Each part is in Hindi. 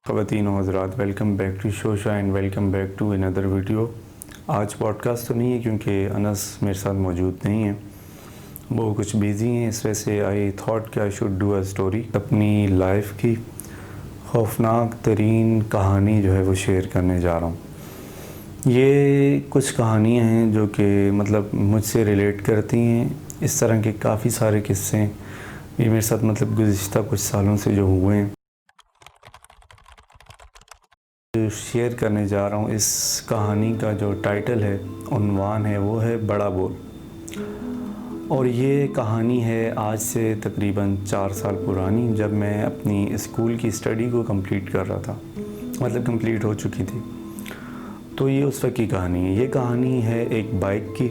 ख़वातीन और हज़रात, welcome back to Shosha and welcome back to another video. आज पॉडकास्ट तो नहीं है क्योंकि अनस मेरे साथ मौजूद नहीं है, वो कुछ बिज़ी हैं। इस वजह से आई थॉट कि I should do a story. अपनी लाइफ की खौफनाक तरीन कहानी जो है वो शेयर करने जा रहा हूँ। ये कुछ कहानियाँ हैं जो कि मतलब मुझसे रिलेट करती हैं। इस तरह के काफ़ी सारे किस्से ये मेरे साथ मतलब गुज़िश्ता कुछ सालों से जो हुए हैं, शेयर करने जा रहा हूँ। इस कहानी का जो टाइटल है, उन्वान है, वो है बड़ा बोल। और ये कहानी है आज से तकरीबन 4 साल पुरानी, जब मैं अपनी स्कूल की स्टडी को कंप्लीट कर रहा था, मतलब कंप्लीट हो चुकी थी। तो ये उस वक्त की कहानी है। ये कहानी है एक बाइक की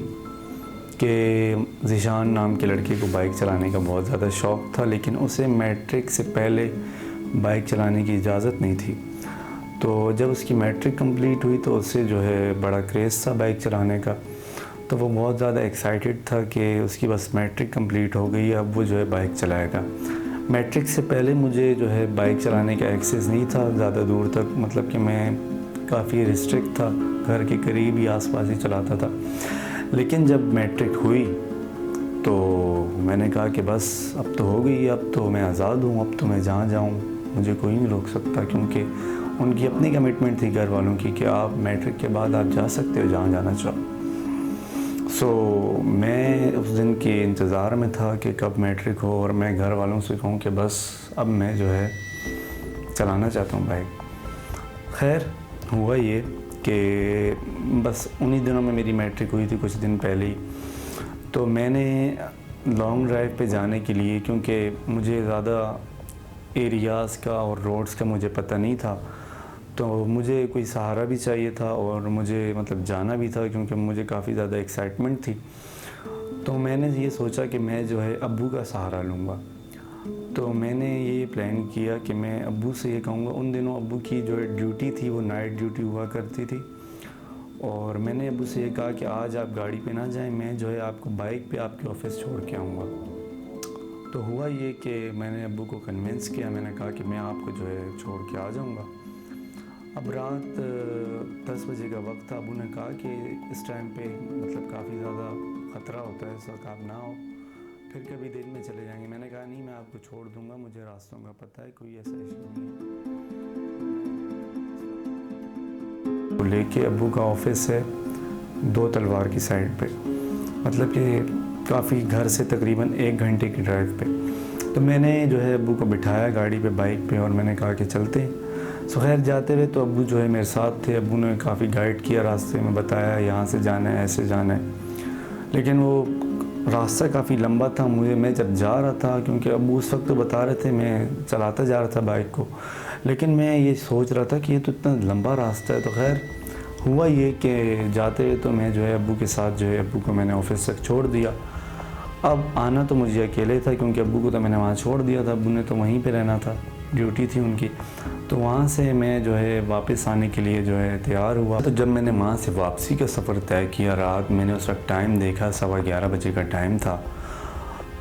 कि ज़ीशान नाम के लड़के को बाइक चलाने का बहुत ज़्यादा शौक़ था, लेकिन उसे मैट्रिक से पहले बाइक चलाने की इजाज़त नहीं थी। तो जब उसकी मैट्रिक कंप्लीट हुई तो उससे जो है बड़ा क्रेज़ था बाइक चलाने का। तो वो बहुत ज़्यादा एक्साइटेड था कि उसकी बस मैट्रिक कंप्लीट हो गई, अब वो जो है बाइक चलाएगा। मैट्रिक से पहले मुझे जो है बाइक चलाने का एक्सेस नहीं था ज़्यादा दूर तक, मतलब कि मैं काफ़ी रिस्ट्रिक्ट था, घर के करीब ही आसपास ही चलाता था। लेकिन जब मैट्रिक हुई तो मैंने कहा कि बस अब तो हो गई, अब तो मैं आज़ाद हूँ, अब तो मैं जहाँ जाऊँ मुझे कोई नहीं रोक सकता, क्योंकि उनकी अपनी कमिटमेंट थी घर वालों की कि आप मैट्रिक के बाद आप जा सकते हो जहाँ जाना चाहो। मैं उस दिन के इंतज़ार में था कि कब मैट्रिक हो और मैं घर वालों से कहूँ कि बस अब मैं जो है चलाना चाहता हूँ बाइक। खैर हुआ ये कि बस उन्हीं दिनों में मेरी मैट्रिक हुई थी, कुछ दिन पहले ही। तो मैंने लॉन्ग ड्राइव पे जाने के लिए, क्योंकि मुझे ज़्यादा एरियाज़ का और रोड्स का मुझे पता नहीं था, तो मुझे कोई सहारा भी चाहिए था और मुझे मतलब जाना भी था, क्योंकि मुझे काफ़ी ज़्यादा एक्साइटमेंट थी। तो मैंने ये सोचा कि मैं जो है अब्बू का सहारा लूँगा। तो मैंने ये प्लान किया कि मैं अब्बू से ये कहूँगा। उन दिनों अब्बू की जो है ड्यूटी थी वो नाइट ड्यूटी हुआ करती थी, और मैंने अब्बू से ये कहा कि आज आप गाड़ी पे ना जाएं, मैं जो है आपको बाइक पे आपके ऑफ़िस छोड़ के आऊँगा। तो हुआ ये कि मैंने अब्बू को कन्विंस किया, मैंने कहा कि मैं आपको जो है छोड़ के आ जाऊँगा। अब रात 10 बजे का वक्त था। अबू ने कहा कि इस टाइम पे मतलब काफ़ी ज़्यादा ख़तरा होता है, इस वक्त आप ना हो, फिर कभी दिन में चले जाएंगे। मैंने कहा नहीं, मैं आपको छोड़ दूंगा, मुझे रास्तों का पता है, कोई ऐसा इशू नहीं है। तो लेके अबू का ऑफिस है 2 तलवार की साइड पे, मतलब कि काफ़ी घर से तकरीबन 1 घंटे की ड्राइव पे। तो मैंने जो है अबू को बिठाया गाड़ी पे, बाइक पे, और मैंने कहा कि चलते हैं। खैर जाते हुए तो अब्बू जो है मेरे साथ थे। अब्बू ने काफ़ी गाइड किया, रास्ते में बताया यहाँ से जाना है, ऐसे जाना है। लेकिन वो रास्ता काफ़ी लंबा था। मैं जब जा रहा था, क्योंकि अब्बू उस वक्त तो बता रहे थे, मैं चलाता जा रहा था बाइक को, लेकिन मैं ये सोच रहा था कि ये तो इतना लंबा रास्ता है। तो खैर हुआ ये कि जाते हुए तो मैं जो है अब्बू के साथ जो है अब्बू को मैंने ऑफिस तक छोड़ दिया। अब आना तो मुझे अकेले था, क्योंकि अब्बू को तो मैंने वहाँ छोड़ दिया था, अब्बू ने तो वहीं पे रहना था, ड्यूटी थी उनकी। तो वहाँ से मैं जो है वापस आने के लिए जो है तैयार हुआ। तो जब मैंने वहाँ से वापसी का सफ़र तय किया, रात मैंने उस वक्त टाइम देखा, 11:15 बजे का टाइम था।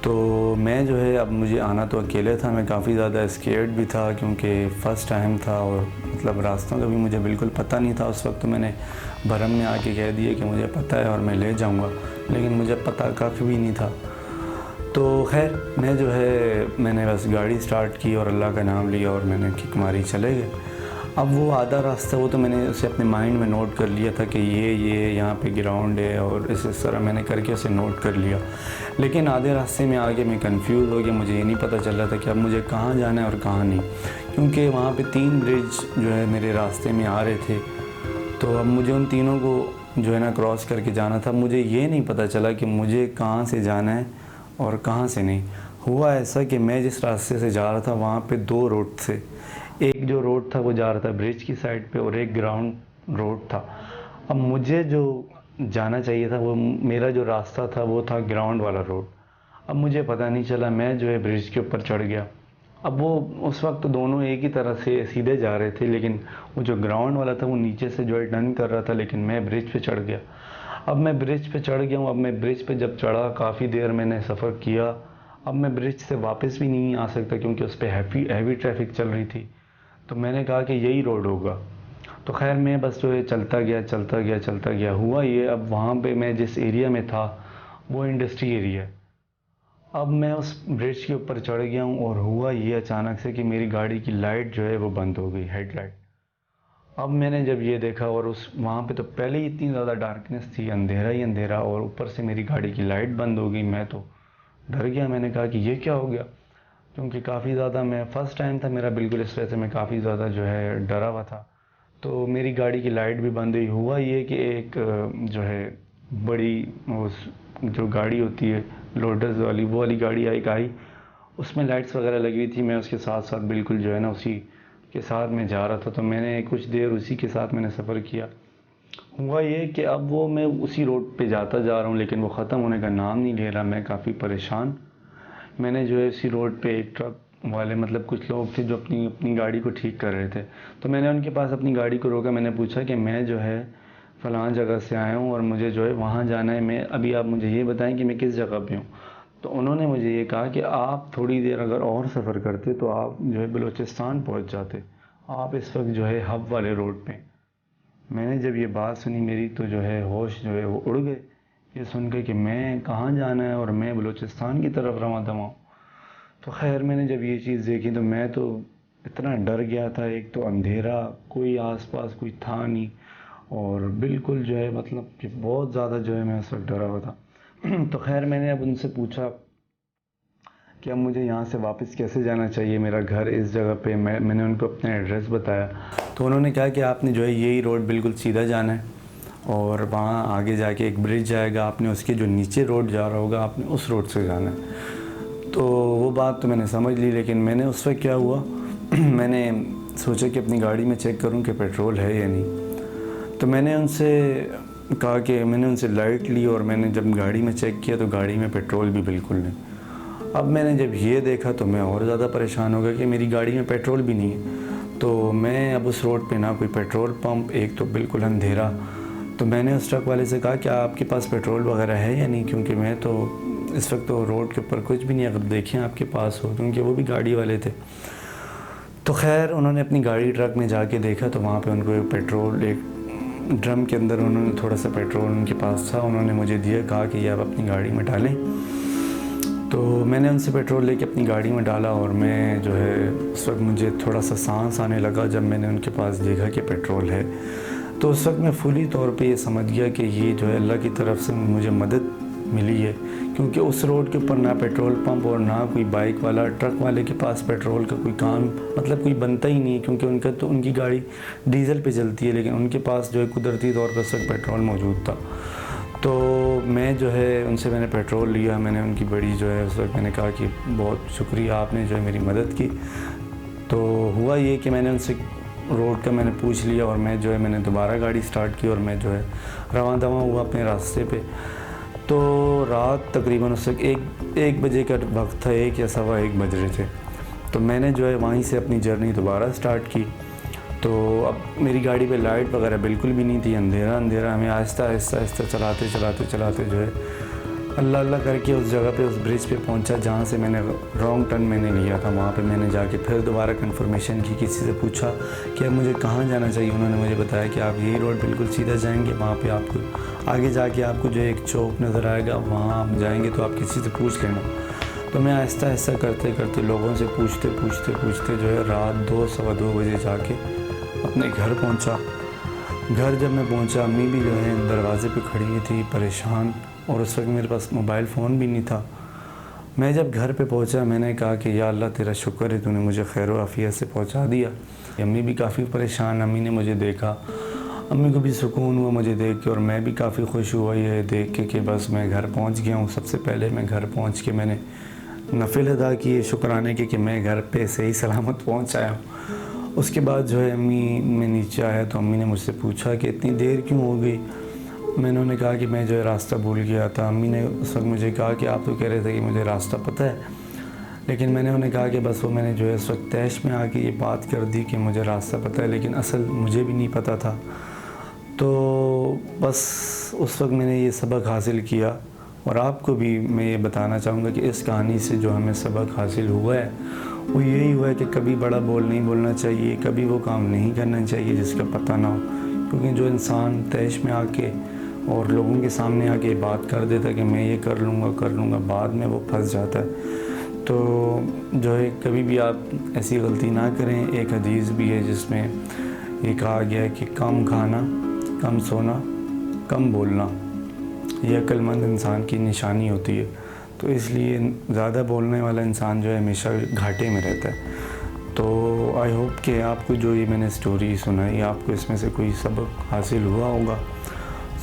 तो मैं जो है, अब मुझे आना तो अकेले था, मैं काफ़ी ज़्यादा स्केर्ड भी था, क्योंकि फ़र्स्ट टाइम था और मतलब रास्तों का भी मुझे बिल्कुल पता नहीं था। उस वक्त तो मैंने भरम में आके कह दिया कि मुझे पता है और मैं ले जाऊँगा, लेकिन मुझे पता काफ़ी भी नहीं था। तो खैर मैंने बस गाड़ी स्टार्ट की और अल्लाह का नाम लिया और मैंने किक मारी, चले गए। अब वो आधा रास्ता वो तो मैंने उसे अपने माइंड में नोट कर लिया था कि ये यहाँ पे ग्राउंड है, और इस तरह मैंने करके उसे नोट कर लिया। लेकिन आधे रास्ते में आगे मैं कंफ्यूज हो गया, मुझे ये नहीं पता चल रहा था कि अब मुझे कहाँ जाना है और कहाँ नहीं, क्योंकि वहाँ पे 3 ब्रिज जो है मेरे रास्ते में आ रहे थे। तो अब मुझे उन तीनों को जो है ना क्रॉस करके जाना था। मुझे ये नहीं पता चला कि मुझे कहाँ से जाना है और कहाँ से नहीं। हुआ ऐसा कि मैं जिस रास्ते से जा रहा था वहाँ पे 2 रोड थे। एक जो रोड था वो जा रहा था ब्रिज की साइड पे, और एक ग्राउंड रोड था। अब मुझे जो जाना चाहिए था, वो मेरा जो रास्ता था वो था ग्राउंड वाला रोड। अब मुझे पता नहीं चला, मैं जो है ब्रिज के ऊपर चढ़ गया। अब वो उस वक्त दोनों एक ही तरह से सीधे जा रहे थे, लेकिन वो जो ग्राउंड वाला था वो नीचे से जो है टर्न कर रहा था, लेकिन मैं ब्रिज पे चढ़ गया। अब मैं ब्रिज पे चढ़ गया हूँ। अब मैं ब्रिज पे जब चढ़ा, काफ़ी देर मैंने सफ़र किया। अब मैं ब्रिज से वापस भी नहीं आ सकता, क्योंकि उस पर हैवी ट्रैफिक चल रही थी। तो मैंने कहा कि यही रोड होगा। तो खैर मैं बस जो है चलता गया। हुआ ये, अब वहाँ पे मैं जिस एरिया में था वो इंडस्ट्री एरिया है। अब मैं उस ब्रिज के ऊपर चढ़ गया हूँ और हुआ ये अचानक से कि मेरी गाड़ी की लाइट जो है वो बंद हो गई, हेडलाइट। अब मैंने जब ये देखा, और उस वहाँ पे तो पहले ही इतनी ज़्यादा डार्कनेस थी, अंधेरा ही अंधेरा, और ऊपर से मेरी गाड़ी की लाइट बंद हो गई। मैं तो डर गया। मैंने कहा कि ये क्या हो गया, क्योंकि काफ़ी ज़्यादा मैं फर्स्ट टाइम था मेरा, बिल्कुल इस वजह से मैं काफ़ी ज़्यादा जो है डरा हुआ था। तो मेरी गाड़ी की लाइट भी बंद हुई। हुआ ये कि एक जो है बड़ी उस जो गाड़ी होती है लोटस वाली, वो वाली गाड़ी आई, उसमें लाइट्स वगैरह लगी हुई थी। मैं उसके साथ साथ बिल्कुल जो है ना उसी के साथ मैं जा रहा था। तो मैंने कुछ देर उसी के साथ मैंने सफ़र किया। हुआ ये कि अब वो मैं उसी रोड पे जाता जा रहा हूँ, लेकिन वो ख़त्म होने का नाम नहीं ले रहा। मैं काफ़ी परेशान। मैंने जो है उसी रोड पे एक ट्रक वाले, मतलब कुछ लोग थे जो अपनी अपनी गाड़ी को ठीक कर रहे थे। तो मैंने उनके पास अपनी गाड़ी को रोका। मैंने पूछा कि मैं जो है फ़लाँ जगह से आया हूँ और मुझे जो है वहाँ जाना है, मैं अभी आप मुझे ये बताएं कि मैं किस जगह पे हूँ। तो उन्होंने मुझे ये कहा कि आप थोड़ी देर अगर और सफ़र करते तो आप जो है बलूचिस्तान पहुँच जाते, आप इस वक्त जो है हब वाले रोड पे। मैंने जब ये बात सुनी, मेरी तो जो है होश जो है वो उड़ गए, ये सुन के कि मैं कहाँ जाना है और मैं बलूचिस्तान की तरफ रवां दवा। तो खैर मैंने जब ये चीज़ देखी तो मैं तो इतना डर गया था। एक तो अंधेरा, कोई आसपास कोई था नहीं, और बिल्कुल जो है मतलब कि बहुत ज़्यादा जो है मैं उस वक्त डरा हुआ था। तो खैर मैंने अब उनसे पूछा कि अब मुझे यहाँ से वापस कैसे जाना चाहिए, मेरा घर इस जगह पे। मैंने उनको अपना एड्रेस बताया। तो उन्होंने कहा कि आपने जो है यही रोड बिल्कुल सीधा जाना है, और वहाँ आगे जाके एक ब्रिज जाएगा, आपने उसके जो नीचे रोड जा रहा होगा आपने उस रोड से जाना है। तो वो बात तो मैंने समझ ली, लेकिन मैंने उस वक्त क्या हुआ मैंने सोचा कि अपनी गाड़ी में चेक करूं कि पेट्रोल है या नहीं। तो मैंने उनसे कहा कि मैंने उनसे लाइट ली, और मैंने जब गाड़ी में चेक किया तो गाड़ी में पेट्रोल भी बिल्कुल नहीं। अब मैंने जब ये देखा तो मैं और ज़्यादा परेशान हो गया कि मेरी गाड़ी में पेट्रोल भी नहीं है। तो मैं अब उस रोड पे ना कोई पेट्रोल पंप, एक तो बिल्कुल अंधेरा। तो मैंने उस ट्रक वाले से कहा कि आपके पास पेट्रोल वगैरह है या नहीं, क्योंकि मैं तो इस वक्त तो रोड के ऊपर कुछ भी नहीं, अगर देखें आपके पास हो, क्योंकि वो भी गाड़ी वाले थे। तो खैर उन्होंने अपनी गाड़ी ट्रक में जाके देखा तो वहाँ पे उनको एक पेट्रोल, एक ड्रम के अंदर उन्होंने थोड़ा सा पेट्रोल उनके पास था, उन्होंने मुझे दिया, कहा कि ये आप अपनी गाड़ी में डालें। तो मैंने उनसे पेट्रोल लेके अपनी गाड़ी में डाला, और मैं जो है उस वक्त मुझे थोड़ा सा सांस आने लगा जब मैंने उनके पास देखा कि पेट्रोल है। तो उस वक्त मैं फुली तौर पे ये समझ गया कि ये जो है अल्लाह की तरफ से मुझे मदद मिली है, क्योंकि उस रोड के ऊपर ना पेट्रोल पंप और ना कोई बाइक वाला, ट्रक वाले के पास पेट्रोल का कोई काम मतलब कोई बनता ही नहीं है, क्योंकि उनका तो उनकी गाड़ी डीजल पे चलती है, लेकिन उनके पास जो है कुदरती तौर पर उस वक्त पेट्रोल मौजूद था। तो मैं जो है उनसे मैंने पेट्रोल लिया। मैंने उनकी बड़ी जो है उस वक्त मैंने कहा कि बहुत शुक्रिया, आपने जो है मेरी मदद की। तो हुआ ये कि मैंने उनसे रोड का मैंने पूछ लिया, और मैं जो है मैंने दोबारा गाड़ी स्टार्ट की और मैं जो है रवां दवा हुआ अपने रास्ते पे। तो रात तकरीबन उस वक्त एक बजे का वक्त था, 1 या सवा 1 बज रहे थे। तो मैंने जो है वहीं से अपनी जर्नी दोबारा स्टार्ट की। तो अब मेरी गाड़ी पे लाइट वगैरह बिल्कुल भी नहीं थी, अंधेरा अंधेरा। मैं आहिस्ता आहिस्ता चलाते जो है अल्लाह अल्लाह करके उस जगह पे, उस ब्रिज पे पहुंचा जहाँ से मैंने रॉन्ग टर्न मैंने लिया था। वहाँ पे मैंने जाके फिर दोबारा कंफर्मेशन की, किसी से पूछा कि अब मुझे कहाँ जाना चाहिए। उन्होंने मुझे बताया कि आप यही रोड बिल्कुल सीधा जाएंगे, वहाँ पे आपको आगे जाके आपको जो एक चौक नज़र आएगा, वहाँ आप जाएंगे तो आप किसी से पूछ लेना। तो मैं आहिस्ता आहिस्ता करते करते लोगों से पूछते जो है रात 2 सवा 2 बजे जाके अपने घर पहुँचा। घर जब मैं पहुँचा, अम्मी भी जो है दरवाज़े पे खड़ी हुई थी परेशान, और उस वक्त मेरे पास मोबाइल फ़ोन भी नहीं था। मैं जब घर पे पहुँचा मैंने कहा कि या अल्लाह तेरा शुक्र है, तूने मुझे खैर व आफियत से पहुँचा दिया। अम्मी भी काफ़ी परेशान, अम्मी ने मुझे देखा, अम्मी को भी सुकून हुआ मुझे देख के, और मैं भी काफ़ी खुश हुआ ये देख के कि बस मैं घर पहुँच गया हूँ। सबसे पहले मैं घर पहुँच के मैंने नफिल अदा किए शुक्राने के कि मैं घर पे सही सलामत पहुँच आया हूँ। उसके बाद जो है अम्मी, मैं नीचे आया तो अम्मी ने मुझसे पूछा कि इतनी देर क्यों हो गई। मैंने उन्हें कहा कि मैं जो है रास्ता भूल गया था। अम्मी ने उस वक्त मुझे कहा कि आप तो कह रहे थे कि मुझे रास्ता पता है, लेकिन मैंने उन्हें कहा कि बस वो मैंने जो है उस वक्त तैश में आके ये बात कर दी कि मुझे रास्ता पता है, लेकिन असल मुझे भी नहीं पता था। तो बस उस वक्त मैंने ये सबक हासिल किया, और आपको भी मैं ये बताना चाहूँगा कि इस कहानी से जो हमें सबक हासिल हुआ है वो यही हुआ है कि कभी बड़ा बोल नहीं बोलना चाहिए, कभी वो काम नहीं करना चाहिए जिसका पता ना हो, क्योंकि जो इंसान तैश में आके और लोगों के सामने आके बात कर देता है कि मैं ये कर लूँगा, बाद में वो फंस जाता है। तो जो है कभी भी आप ऐसी गलती ना करें। एक हदीस भी है जिसमें ये कहा गया है कि कम खाना, कम सोना, कम बोलना, यह अक्लमंद इंसान की निशानी होती है। तो इसलिए ज़्यादा बोलने वाला इंसान जो है हमेशा घाटे में रहता है। तो आई होप कि आपको जो ये मैंने स्टोरी सुनाई, आपको इसमें से कोई सबक हासिल हुआ होगा।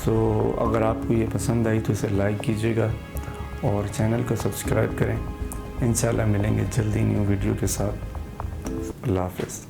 सो अगर आपको ये पसंद आई तो इसे लाइक कीजिएगा और चैनल को सब्सक्राइब करें। इंशाल्लाह मिलेंगे जल्दी न्यू वीडियो के साथ। अल्लाह हाफ़िज़।